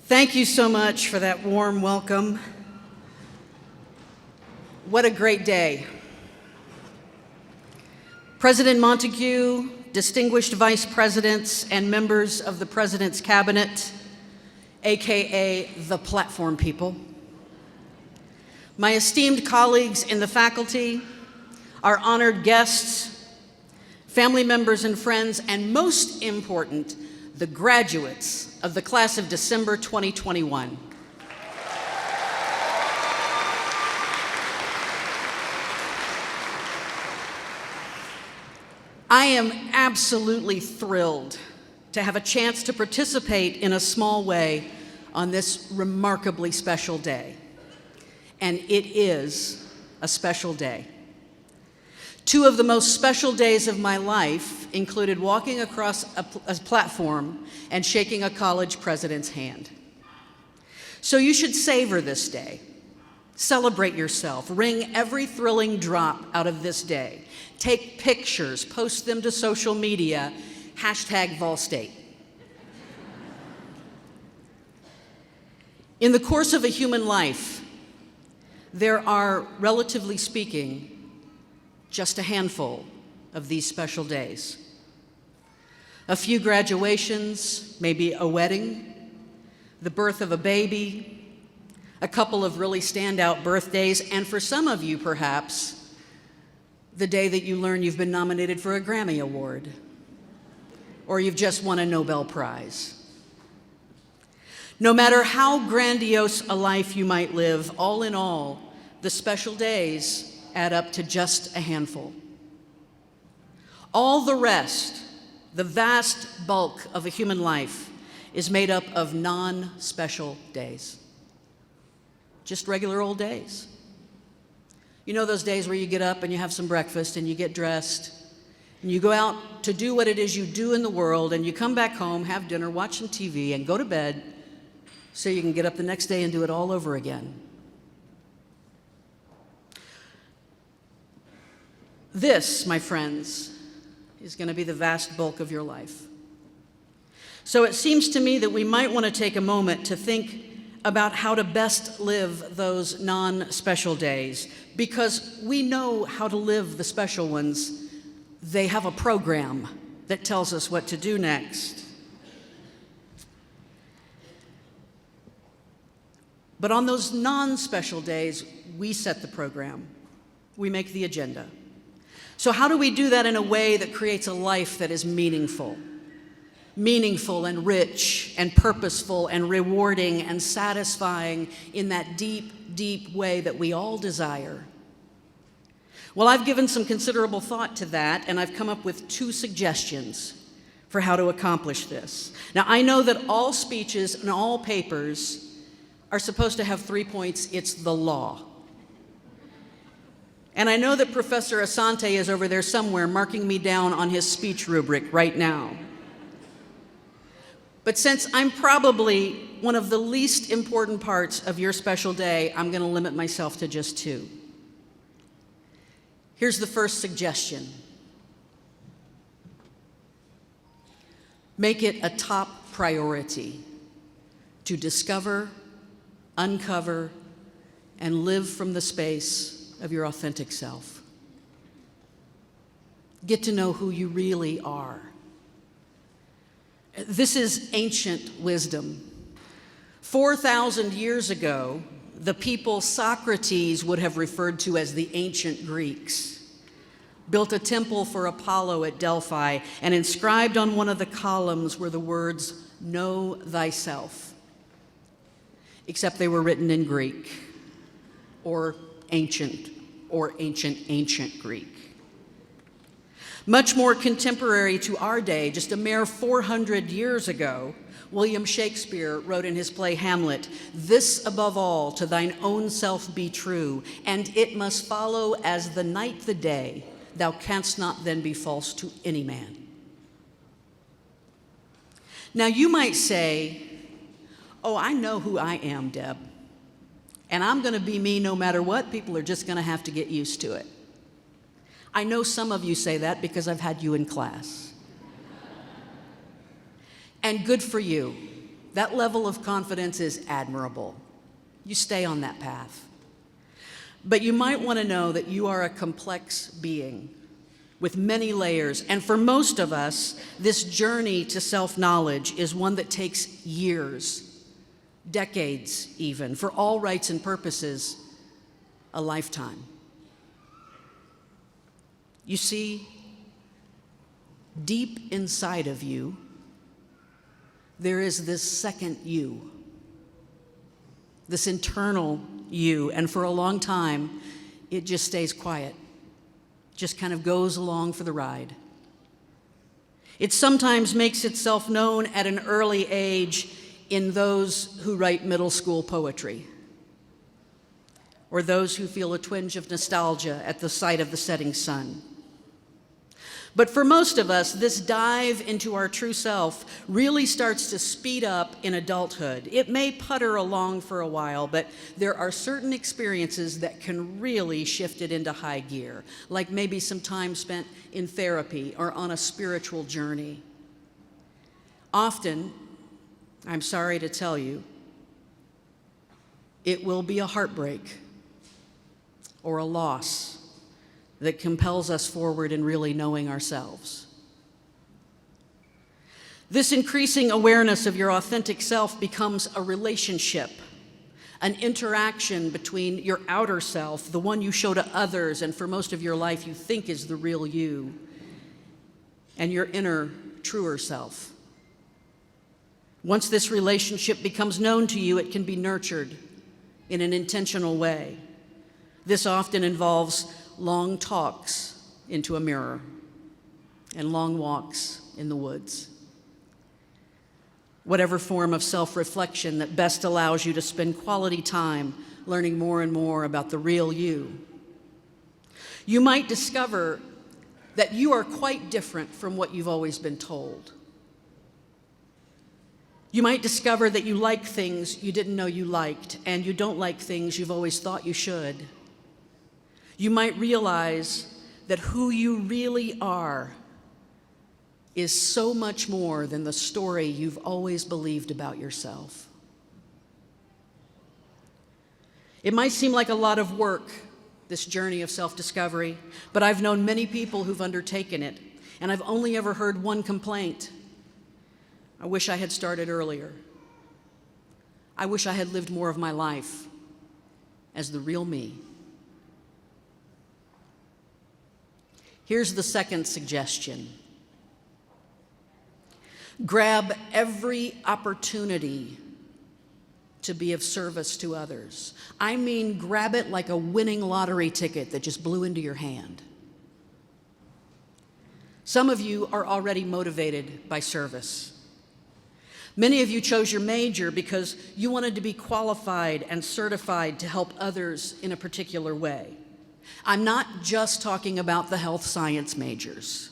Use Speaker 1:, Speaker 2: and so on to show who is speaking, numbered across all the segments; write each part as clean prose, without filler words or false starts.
Speaker 1: Thank you so much for that warm welcome. What a great day. President Montague, distinguished vice presidents, and members of the President's Cabinet, AKA the platform people, my esteemed colleagues in the faculty, our honored guests, family members and friends, and most important, the graduates of the class of December 2021. I am absolutely thrilled to have a chance to participate in a small way on this remarkably special day. And it is a special day. Two of the most special days of my life included walking across a platform and shaking a college president's hand. So you should savor this day. Celebrate yourself. Wring every thrilling drop out of this day. Take pictures, post them to social media, #VolState. In the course of a human life, there are, relatively speaking, just a handful of these special days. A few graduations, maybe a wedding, the birth of a baby, a couple of really standout birthdays, and for some of you, perhaps, the day that you learn you've been nominated for a Grammy Award, or you've just won a Nobel Prize. No matter how grandiose a life you might live, all in all, the special days add up to just a handful. All the rest, the vast bulk of a human life, is made up of non-special days. Just regular old days. You know those days where you get up and you have some breakfast and you get dressed and you go out to do what it is you do in the world and you come back home, have dinner, watch some TV, and go to bed so you can get up the next day and do it all over again. This, my friends, is going to be the vast bulk of your life. So it seems to me that we might want to take a moment to think about how to best live those non-special days, because we know how to live the special ones. They have a program that tells us what to do next. But on those non-special days, we set the program. We make the agenda. So how do we do that in a way that creates a life that is meaningful? Meaningful and rich and purposeful and rewarding and satisfying in that deep, deep way that we all desire. Well, I've given some considerable thought to that, and I've come up with 2 suggestions for how to accomplish this. Now, I know that all speeches and all papers are supposed to have 3 points. It's the law. And I know that Professor Asante is over there somewhere marking me down on his speech rubric right now. But since I'm probably one of the least important parts of your special day, I'm going to limit myself to just 2. Here's the first suggestion. Make it a top priority to discover, uncover, and live from the space of your authentic self. Get to know who you really are. This is ancient wisdom. 4,000 years ago, the people Socrates would have referred to as the ancient Greeks built a temple for Apollo at Delphi, and inscribed on one of the columns were the words, "Know thyself," except they were written in Greek, or ancient Greek. Much more contemporary to our day, just a mere 400 years ago, William Shakespeare wrote in his play Hamlet, "This above all, to thine own self be true, and it must follow as the night the day, thou canst not then be false to any man." Now you might say, "Oh, I know who I am, Deb, and I'm going to be me no matter what. People are just going to have to get used to it." I know some of you say that because I've had you in class. And good for you. That level of confidence is admirable. You stay on that path. But you might want to know that you are a complex being with many layers. And for most of us, this journey to self-knowledge is one that takes years, decades even, for all rights and purposes, a lifetime. You see, deep inside of you, there is this second you, this internal you, and for a long time, it just stays quiet, just kind of goes along for the ride. It sometimes makes itself known at an early age in those who write middle school poetry, or those who feel a twinge of nostalgia at the sight of the setting sun. But for most of us, this dive into our true self really starts to speed up in adulthood. It may putter along for a while, but there are certain experiences that can really shift it into high gear, like maybe some time spent in therapy or on a spiritual journey. Often, I'm sorry to tell you, it will be a heartbreak or a loss that compels us forward in really knowing ourselves. This increasing awareness of your authentic self becomes a relationship, an interaction between your outer self, the one you show to others and for most of your life you think is the real you, and your inner, truer self. Once this relationship becomes known to you, it can be nurtured in an intentional way. This often involves long talks into a mirror and long walks in the woods. Whatever form of self-reflection that best allows you to spend quality time learning more and more about the real you. You might discover that you are quite different from what you've always been told. You might discover that you like things you didn't know you liked, and you don't like things you've always thought you should. You might realize that who you really are is so much more than the story you've always believed about yourself. It might seem like a lot of work, this journey of self-discovery, but I've known many people who've undertaken it, and I've only ever heard one complaint. I wish I had started earlier. I wish I had lived more of my life as the real me. Here's the second suggestion. Grab every opportunity to be of service to others. I mean, grab it like a winning lottery ticket that just blew into your hand. Some of you are already motivated by service. Many of you chose your major because you wanted to be qualified and certified to help others in a particular way. I'm not just talking about the health science majors,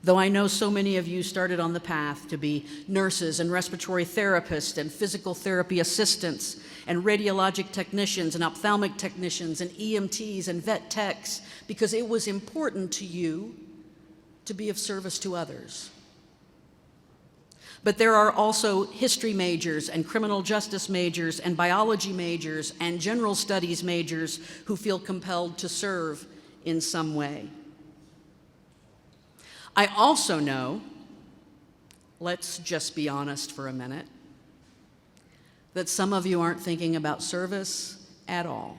Speaker 1: though I know so many of you started on the path to be nurses and respiratory therapists and physical therapy assistants and radiologic technicians and ophthalmic technicians and EMTs and vet techs because it was important to you to be of service to others. But there are also history majors and criminal justice majors and biology majors and general studies majors who feel compelled to serve in some way. I also know, let's just be honest for a minute, that some of you aren't thinking about service at all.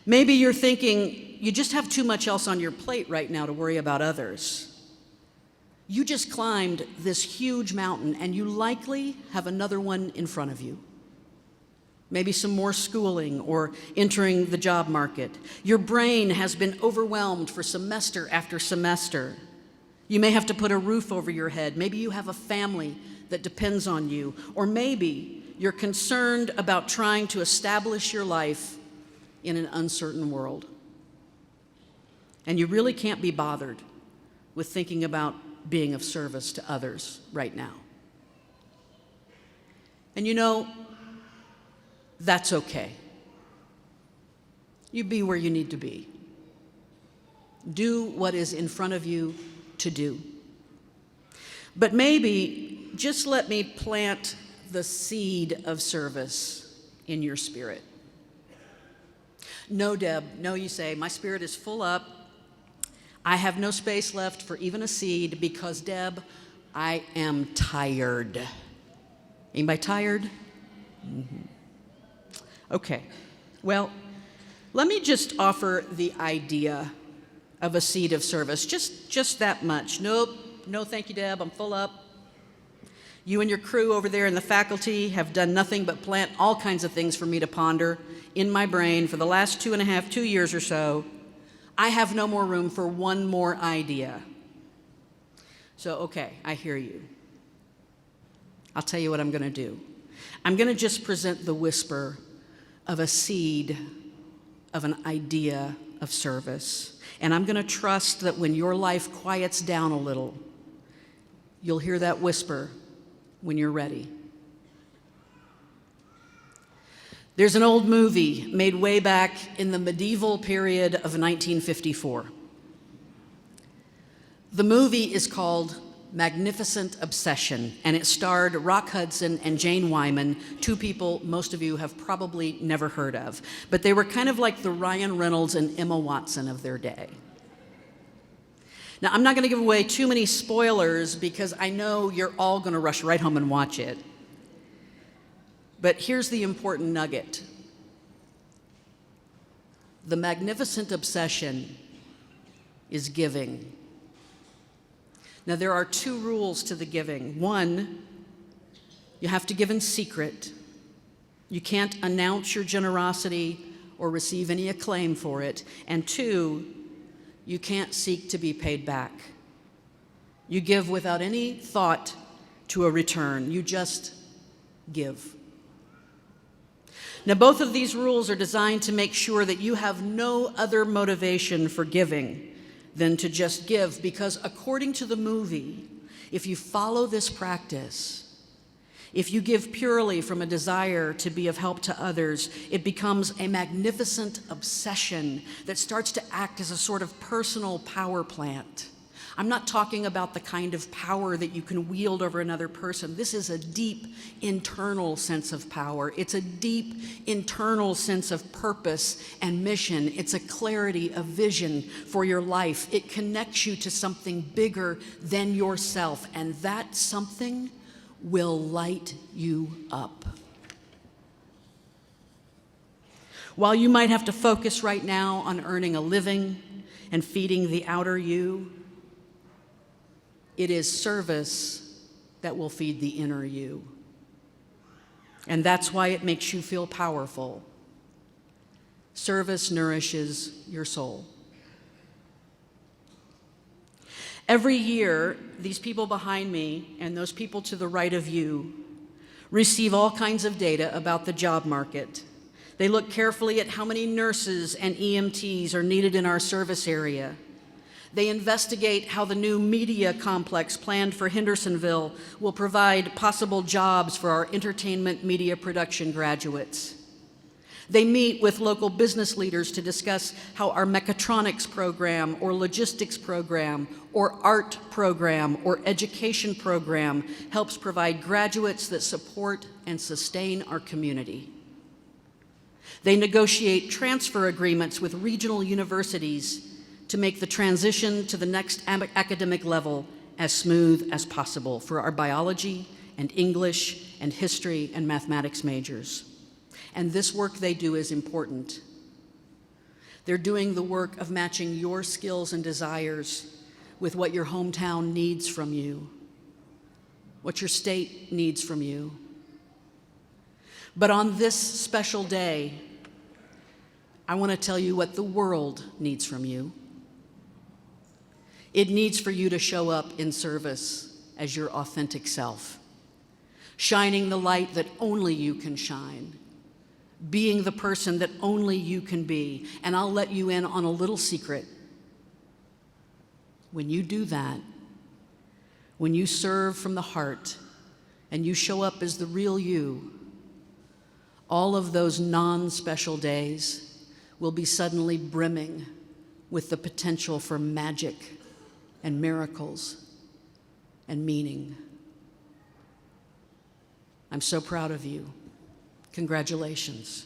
Speaker 1: Maybe you're thinking you just have too much else on your plate right now to worry about others. You just climbed this huge mountain and you likely have another one in front of you. Maybe some more schooling or entering the job market. Your brain has been overwhelmed for semester after semester. You may have to put a roof over your head. Maybe you have a family that depends on you. Or maybe you're concerned about trying to establish your life in an uncertain world. And you really can't be bothered with thinking about being of service to others right now. And you know, that's okay. You be where you need to be. Do what is in front of you to do. But maybe just let me plant the seed of service in your spirit. No, Deb, no, you say, my spirit is full up. I have no space left for even a seed because, Deb, I am tired. Anybody tired? Mm-hmm. Okay, well, let me just offer the idea of a seed of service, just that much. Nope, no thank you, Deb, I'm full up. You and your crew over there in the faculty have done nothing but plant all kinds of things for me to ponder in my brain for the last 2 years or so. I have no more room for one more idea. So, okay, I hear you. I'll tell you what I'm going to do. I'm going to just present the whisper of a seed of an idea of service. And I'm going to trust that when your life quiets down a little, you'll hear that whisper when you're ready. There's an old movie made way back in the medieval period of 1954. The movie is called Magnificent Obsession, and it starred Rock Hudson and Jane Wyman, two people most of you have probably never heard of. But they were kind of like the Ryan Reynolds and Emma Watson of their day. Now, I'm not going to give away too many spoilers because I know you're all going to rush right home and watch it. But here's the important nugget. The magnificent obsession is giving. Now, there are 2 rules to the giving. 1, you have to give in secret. You can't announce your generosity or receive any acclaim for it. And 2, you can't seek to be paid back. You give without any thought to a return. You just give. Now, both of these rules are designed to make sure that you have no other motivation for giving than to just give, because according to the movie, if you follow this practice, if you give purely from a desire to be of help to others, it becomes a magnificent obsession that starts to act as a sort of personal power plant. I'm not talking about the kind of power that you can wield over another person. This is a deep internal sense of power. It's a deep internal sense of purpose and mission. It's a clarity of vision for your life. It connects you to something bigger than yourself, and that something will light you up. While you might have to focus right now on earning a living and feeding the outer you, it is service that will feed the inner you. And that's why it makes you feel powerful. Service nourishes your soul. Every year, these people behind me and those people to the right of you receive all kinds of data about the job market. They look carefully at how many nurses and EMTs are needed in our service area. They investigate how the new media complex planned for Hendersonville will provide possible jobs for our entertainment media production graduates. They meet with local business leaders to discuss how our mechatronics program or logistics program or art program or education program helps provide graduates that support and sustain our community. They negotiate transfer agreements with regional universities to make the transition to the next academic level as smooth as possible for our biology and English and history and mathematics majors. And this work they do is important. They're doing the work of matching your skills and desires with what your hometown needs from you, what your state needs from you. But on this special day, I want to tell you what the world needs from you. It needs for you to show up in service as your authentic self, shining the light that only you can shine, being the person that only you can be. And I'll let you in on a little secret. When you do that, when you serve from the heart and you show up as the real you, all of those non-special days will be suddenly brimming with the potential for magic and miracles and meaning. I'm so proud of you. Congratulations.